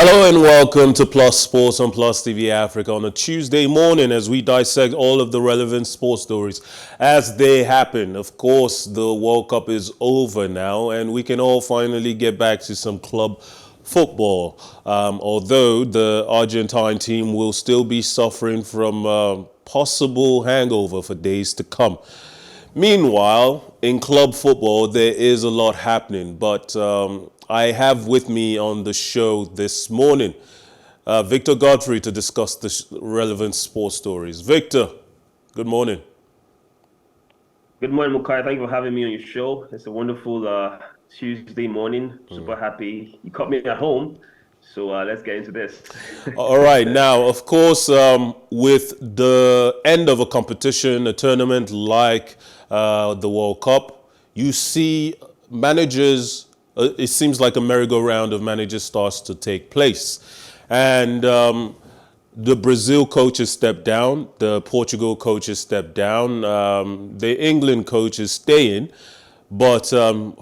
Hello and welcome to Plus Sports on Plus TV Africa on a Tuesday morning as we dissect all of the relevant sports stories as they happen. Of course, the World Cup is over now and we can all finally get back to some club football. Although the Argentine team will still be suffering from a possible hangover for days to come. Meanwhile, in club football, there is a lot happening, but I have with me on the show this morning Victor Godfrey to discuss the relevant sports stories. Victor, good morning. Good morning, Mukai. Thank you for having me on your show. It's a wonderful Tuesday morning. Super happy. You caught me at home. So let's get into this. All right. Now, of course, with the end of a competition, a tournament like the World Cup, you see managers, it seems like a merry-go-round of managers starts to take place. And the Brazil coaches stepped down, the Portugal coaches stepped down, the England coaches staying. But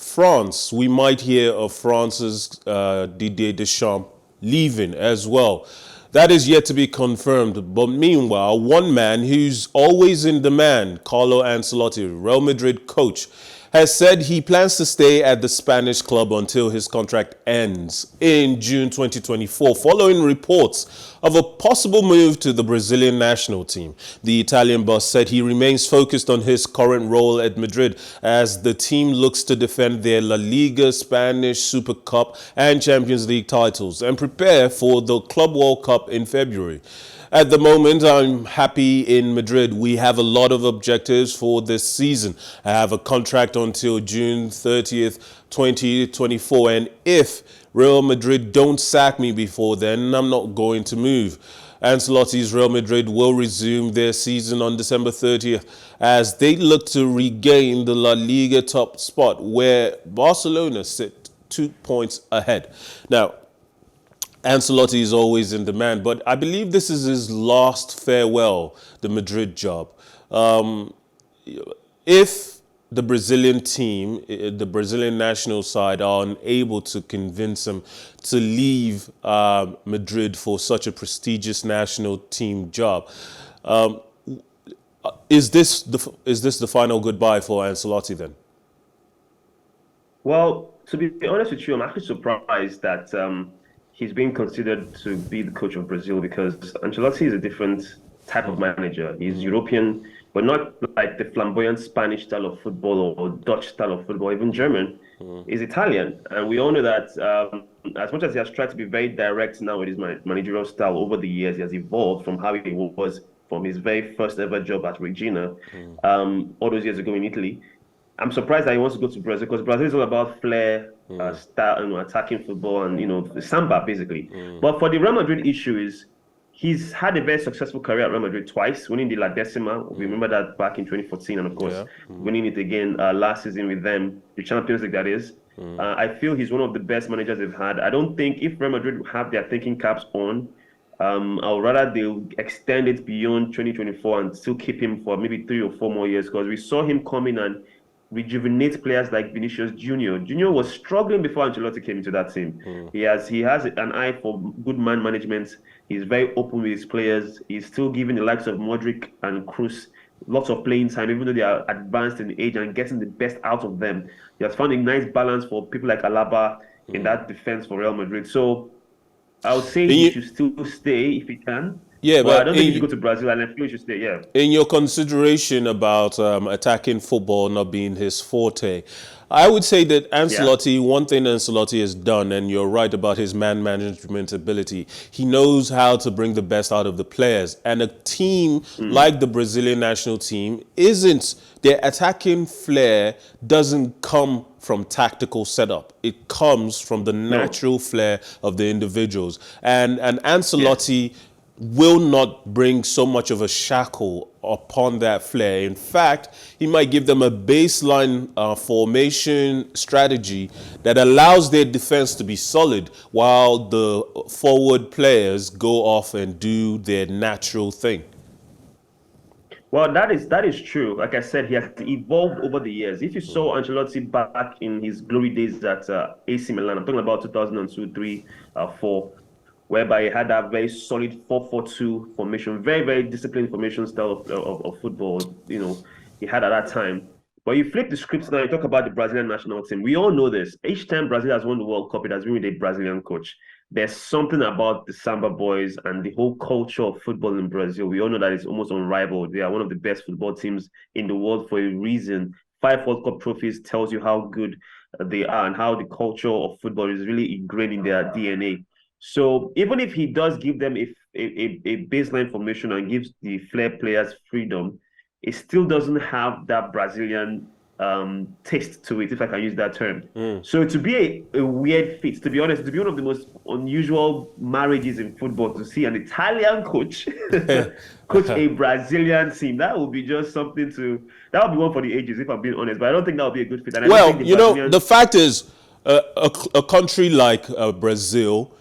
France, we might hear of France's Didier Deschamps leaving as well. That is yet to be confirmed. But meanwhile, one man who's always in demand, Carlo Ancelotti, Real Madrid coach, has said he plans to stay at the Spanish club until his contract ends in June 2024, following reports of a possible move to the Brazilian national team. The Italian boss said he remains focused on his current role at Madrid as the team looks to defend their La Liga, Spanish Super Cup and Champions League titles and prepare for the Club World Cup in February. At the moment, I'm happy in Madrid. We have a lot of objectives for this season. I have a contract until June 30th, 2024. And if Real Madrid don't sack me before then, I'm not going to move. Ancelotti's Real Madrid will resume their season on December 30th as they look to regain the La Liga top spot where Barcelona sit 2 points ahead. Now, Ancelotti is always in demand, but I believe this is his last farewell, the Madrid job. If the Brazilian team, the Brazilian national side are unable to convince him to leave Madrid for such a prestigious national team job, is this the final goodbye for Ancelotti then? Well, to be honest with you, I'm actually surprised that he's being considered to be the coach of Brazil because Ancelotti is a different type of manager. He's European, but not like the flamboyant Spanish style of football or Dutch style of football, even German. He's Italian. And we all know that as much as he has tried to be very direct now with his managerial style over the years, he has evolved from how he was from his very first ever job at Regina all those years ago in Italy. I'm surprised that he wants to go to Brazil because Brazil is all about flair, style, attacking football, and the samba basically. But for the Real Madrid issue is he's had a very successful career at Real Madrid twice, winning the La Decima. We remember that back in 2014, and of course winning it again last season with them, the Champions League that is. I feel he's one of the best managers they've had. I don't think if Real Madrid have their thinking caps on, I'd rather they'll extend it beyond 2024 and still keep him for maybe 3 or 4 more years because we saw him come in and rejuvenate players like Vinicius Junior. Junior was struggling before Ancelotti came into that team. He has an eye for good man management. He's very open with his players. He's still giving the likes of Modric and Kroos lots of playing time, even though they are advanced in age and getting the best out of them. He has found a nice balance for people like Alaba in that defense for Real Madrid. So I would say he should still stay if he can. Yeah, but I don't think he should go to Brazil, and I feel he should stay. Yeah. In your consideration about attacking football not being his forte, I would say that Ancelotti, one thing Ancelotti has done, and you're right about his man management ability, he knows how to bring the best out of the players. And a team like the Brazilian national team their attacking flair doesn't come from tactical setup. It comes from the natural flair of the individuals. And Ancelotti will not bring so much of a shackle upon that flair. In fact, he might give them a baseline formation strategy that allows their defense to be solid while the forward players go off and do their natural thing. Well, that is true. Like I said, he has evolved over the years. If you saw Ancelotti back in his glory days at AC Milan, I'm talking about 2002, 3, 4, whereby he had that very solid 4-4-2 formation, very, very disciplined formation style of football, he had at that time. But you flip the script now, you talk about the Brazilian national team. We all know this. Each time Brazil has won the World Cup, it has been with a Brazilian coach. There's something about the Samba boys and the whole culture of football in Brazil. We all know that it's almost unrivaled. They are one of the best football teams in the world for a reason. 5 World Cup trophies tells you how good they are and how the culture of football is really ingrained in their DNA. So even if he does give them a baseline formation and gives the flair players freedom, it still doesn't have that Brazilian taste to it, if I can use that term. So to be a weird fit, to be honest, to be one of the most unusual marriages in football, to see an Italian coach coach a Brazilian team, that would be just something that would be one for the ages, if I'm being honest. But I don't think that would be a good fit. And I don't Well, think the Brazilian... the fact is, a country like Brazil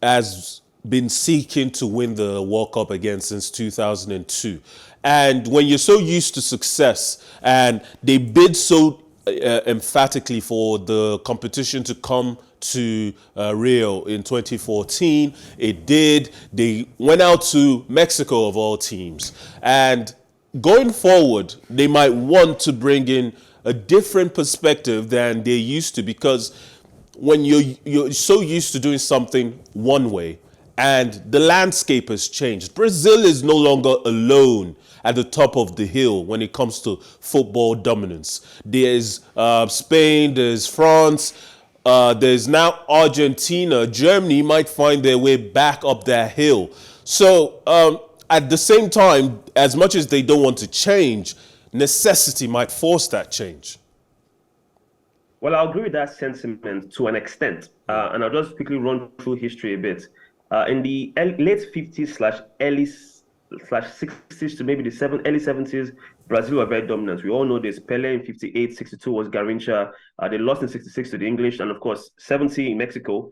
has been seeking to win the World Cup again since 2002. And when you're so used to success and they bid so emphatically for the competition to come to Rio in 2014, it did. They went out to Mexico of all teams. And going forward, they might want to bring in a different perspective than they used to, because when you're so used to doing something one way and the landscape has changed. Brazil is no longer alone at the top of the hill when it comes to football dominance. There's Spain, there's France, there's now Argentina. Germany might find their way back up that hill. So at the same time, as much as they don't want to change, necessity might force that change. Well, I'll agree with that sentiment to an extent. And I'll just quickly run through history a bit. In the late 50s/60s to maybe the early 70s, Brazil were very dominant. We all know this. Pelé in 58, 62 was Garrincha. They lost in 66 to the English. And of course, 70 in Mexico,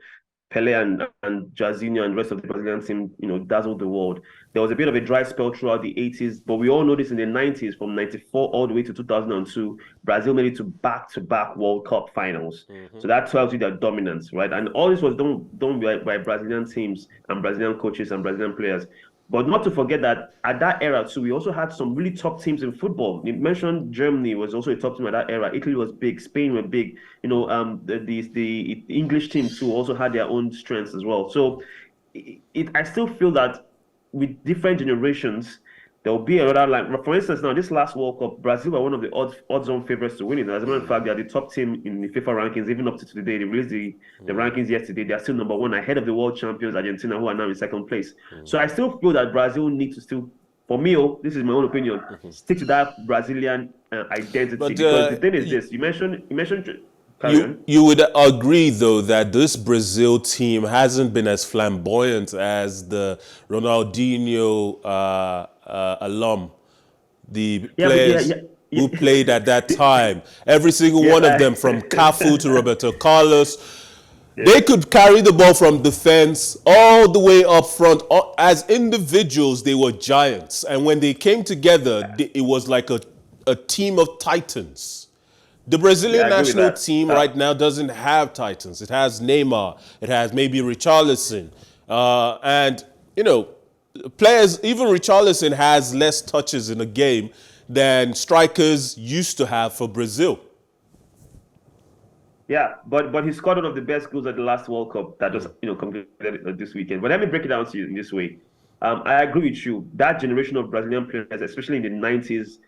Pelé and Jairzinho and the rest of the Brazilian team, dazzled the world. There was a bit of a dry spell throughout the 80s, but we all know this in the 90s, from 94 all the way to 2002, Brazil made it to back-to-back World Cup finals. So that tells you their dominance, right? And all this was done by Brazilian teams and Brazilian coaches and Brazilian players. But not to forget that at that era too, we also had some really top teams in football. You mentioned Germany was also a top team at that era. Italy was big. Spain were big. The English team too also had their own strengths as well. So I still feel that with different generations, there will be another line. For instance, now this last World Cup, Brazil were one of the odds-on favorites to win it. As a matter of fact, they are the top team in the FIFA rankings, even up to today. They released the rankings yesterday. They are still number one, ahead of the world champions Argentina, who are now in second place. So I still feel that Brazil needs to still, for me, this is my own opinion, stick to that Brazilian identity. But because the thing is this: you mentioned. You would agree, though, that this Brazil team hasn't been as flamboyant as the Ronaldinho alum, the players who played at that time. Every single one of them, from Cafu to Roberto Carlos, they could carry the ball from defense all the way up front. As individuals, they were giants. And when they came together, it was like a team of titans. The Brazilian national team right now doesn't have titans. It has Neymar. It has maybe Richarlison. And, players, even Richarlison has less touches in a game than strikers used to have for Brazil. Yeah, but he scored one of the best goals at the last World Cup that just, completed this weekend. But let me break it down to you in this way. I agree with you. That generation of Brazilian players, especially in the 90s,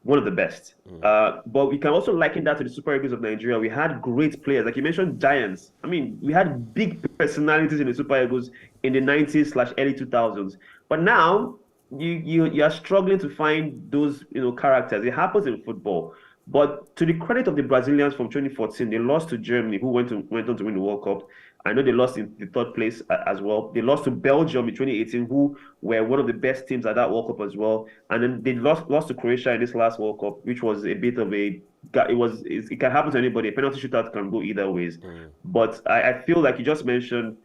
one of the best. But we can also liken that to the Super Eagles of Nigeria. We had great players. Like you mentioned, giants. I mean, we had big personalities in the Super Eagles in the 90s/early 2000s. But now, you are struggling to find those characters. It happens in football. But to the credit of the Brazilians from 2014, they lost to Germany, who went on to win the World Cup. I know they lost in the third place as well. They lost to Belgium in 2018, who were one of the best teams at that World Cup as well. And then they lost to Croatia in this last World Cup, which was a bit of it can happen to anybody. A penalty shootout can go either ways. But I feel like you just mentioned,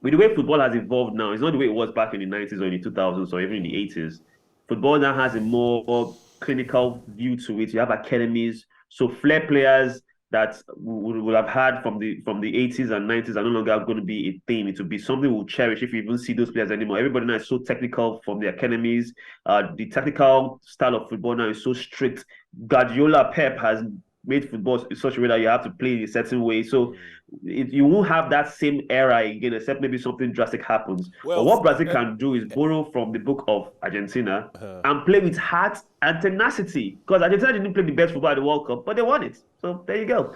with the way football has evolved now, it's not the way it was back in the 90s or in the 2000s or even in the 80s. Football now has a more clinical view to it. You have academies. So flair players that we would have had from the 80s and 90s are no longer going to be a thing. It will be something we'll cherish if we even see those players anymore. Everybody now is so technical from the academies. The technical style of football now is so strict. Guardiola, Pep has made football in such a way that you have to play in a certain way. So you won't have that same era again, except maybe something drastic happens. But Well, what Brazil can do is borrow from the book of Argentina and play with heart and tenacity. Because Argentina didn't play the best football at the World Cup, but they won it. So there you go.